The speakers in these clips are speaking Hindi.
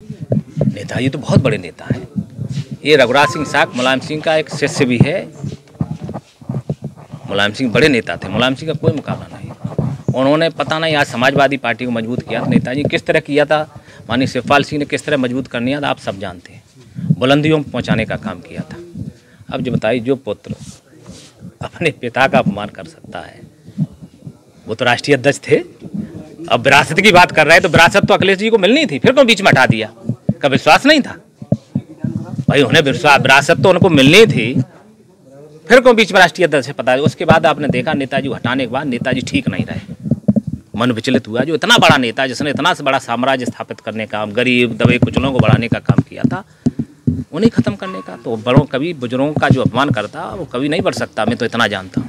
नेताजी तो बहुत बड़े नेता हैं। ये रघुराज सिंह साख मुलायम सिंह का एक शिष्य भी है। मुलायम सिंह बड़े नेता थे, मुलायम सिंह का कोई मुकाबला नहीं। उन्होंने पता नहीं आज समाजवादी पार्टी को मजबूत किया, नेताजी किस तरह किया था, माननीय शिवपाल सिंह ने किस तरह मजबूत करनी है आप सब जानते हैं, बुलंदियों में पहुँचाने का काम किया था। अब जो बताइए, जो पुत्र अपने पिता का अपमान कर सकता है, वो तो राष्ट्रीय अध्यक्ष थे। अब विरासत की बात कर रहे हैं तो विरासत तो अखिलेश जी को मिलनी थी, फिर क्यों बीच में हटा दिया? का विश्वास नहीं था भाई? उन्हें विरासत तो उनको मिलनी थी, फिर क्यों बीच में राष्ट्रीय अध्यक्ष पता है? उसके बाद आपने देखा नेताजी हटाने के बाद नेताजी ठीक नहीं रहे, मन विचलित हुआ। जो इतना बड़ा नेता, जिसने इतना से बड़ा साम्राज्य स्थापित करने का, गरीब दबे कुचलों को बढ़ाने का काम किया था, उन्हें खत्म करने का। तो बड़ों कभी बुजुर्गों का जो अपमान करता वो कभी नहीं बढ़ सकता, मैं तो इतना जानता हूँ।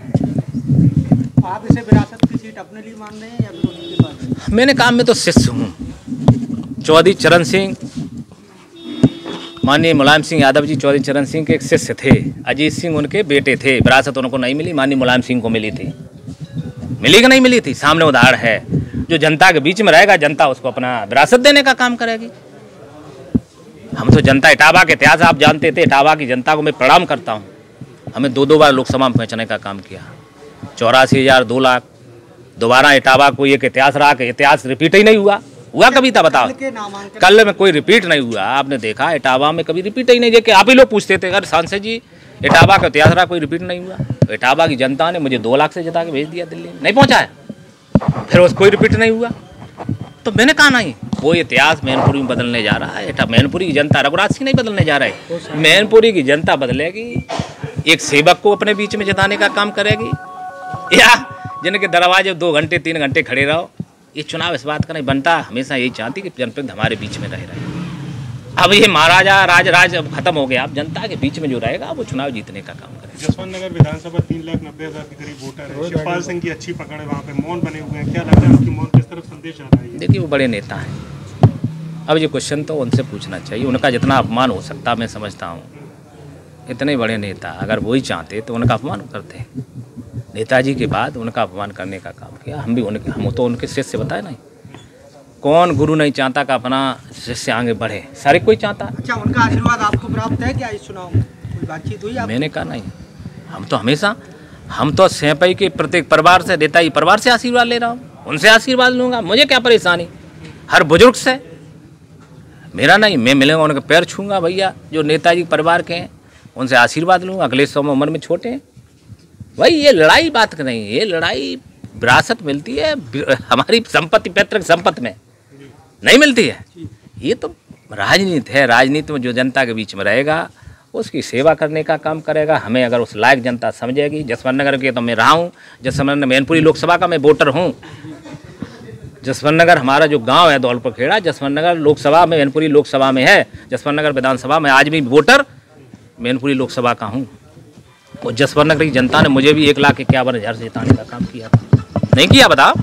आप इसे विरासत की सीट अपने लिए मान रहे हैं या विरोधी के पास? मैंने काम में तो शिष्य हूँ। चौधरी चरण सिंह, माननीय मुलायम सिंह यादव जी चौधरी चरण सिंह के एक शिष्य थे। अजीत सिंह उनके बेटे थे। विरासत उनको नहीं मिली, माननीय मुलायम सिंह को मिली थी। मिली कि नहीं मिली थी? सामने उदाहरण है। जो जनता के बीच में रहेगा, जनता उसको अपना विरासत देने का काम करेगी। हम तो जनता, इटावा के इतिहास आप जानते थे। इटावा की जनता को मैं प्रणाम करता हूँ। हमें दो बार लोकसभा में पहुँचने का काम किया, 84,000, 2 लाख। दोबारा इटावा को एक इतिहास रहा कि इतिहास रिपीट ही नहीं हुआ कभी था? बताओ, कल में कोई रिपीट नहीं हुआ। आपने देखा इटावा में कभी रिपीट ही नहीं देखा। आप ही लोग पूछते थे, अगर सांसद जी इटावा का इतिहास रहा, कोई रिपीट नहीं हुआ। इटावा की जनता ने मुझे 2 लाख से जिता के भेज दिया दिल्ली, नहीं पहुंचाया, फिर उस कोई रिपीट नहीं हुआ। तो मैंने कहा नहीं, वो इतिहास मैनपुरी में बदलने जा रहा है। मैनपुरी की जनता, रघुराज सिंह नहीं बदलने जा रहा है, मैनपुरी की जनता बदलेगी। एक सेवक को अपने बीच में जिताने का काम करेगी, या जिनके दरवाजे 2 घंटे 3 घंटे खड़े रहो। ये चुनाव इस बात का नहीं बनता। हमेशा यही चाहती कि जनप्रतिनिधि हमारे बीच में रहे। अब ये महाराजा राज अब खत्म हो गया। अब जनता के बीच में जो रहेगा वो चुनाव जीतने का काम करेगा। जसवंत नगर विधानसभा 3,90,000 के करीब वोटर है। शिवपाल सिंह की अच्छी पकड़ है, वहाँ पे मौन बने हुए हैं। क्या लगता है उनकी मौन किस तरफ संदेश आ रहा है? देखिए, वो बड़े नेता हैं। अब ये क्वेश्चन तो उनसे पूछना चाहिए। उनका जितना अपमान हो सकता मैं समझता हूँ। इतने बड़े नेता अगर वही चाहते तो उनका अपमान करते। नेताजी के बाद उनका अपमान करने का काम किया। हम तो उनके शिष्य बताए नहीं। कौन गुरु नहीं चाहता कि अपना शिष्य आगे बढ़े? सारे कोई चाहता। अच्छा, उनका आशीर्वाद आपको प्राप्त है क्या इस चुनाव में? कोई बातचीत हुई? मैंने कहा नहीं। हम तो सेपई के प्रत्येक परिवार से, नेताजी परिवार से आशीर्वाद ले रहा हूँ। उनसे आशीर्वाद लूँगा, मुझे क्या परेशानी? हर बुजुर्ग से मेरा नहीं, मैं मिलूँगा, उनके पैर छूँगा। भैया जो नेताजी परिवार के हैं उनसे आशीर्वाद लूँगा। अखिलेश में उम्र में छोटे हैं भाई। ये लड़ाई बात का नहीं है, ये लड़ाई विरासत मिलती है हमारी संपत्ति, पैतृक संपत्ति में नहीं मिलती है। ये तो राजनीति है। राजनीति में जो जनता के बीच में रहेगा उसकी सेवा करने का काम करेगा। हमें अगर उस लायक जनता समझेगी। जसवंत नगर के तो मैं रहा हूँ। जसवंत नगर मैनपुरी लोकसभा का मैं वोटर हूँ। जसवंत नगर हमारा जो गांव है दौलपुर खेड़ा, जसवंत नगर लोकसभा में, मैनपुरी लोकसभा में है। जसवंत नगर विधानसभा में आज भी वोटर मैनपुरी लोकसभा का हूँ। और जसवंत नगर की जनता ने मुझे भी 1,51,000 से जिताने का काम किया था। नहीं किया? बताओ।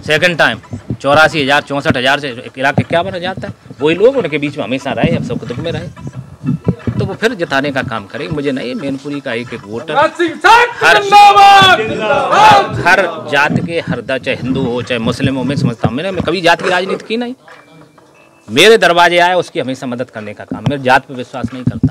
सेकंड टाइम 84,000, 64,000 से 1,51,000 तक वही लोग उनके बीच में हमेशा रहे, अब सब दुख में रहे, तो वो फिर जिताने का काम करेंगे। मुझे नहीं, मैनपुरी का एक वोटर हर जात के, हर चाहे हिंदू हो चाहे मुस्लिम हो, मैं समझता हूँ। मैं कभी जात की राजनीति की नहीं। मेरे दरवाजे आए उसकी हमेशा मदद करने का काम। मेरे जात पर विश्वास नहीं करता।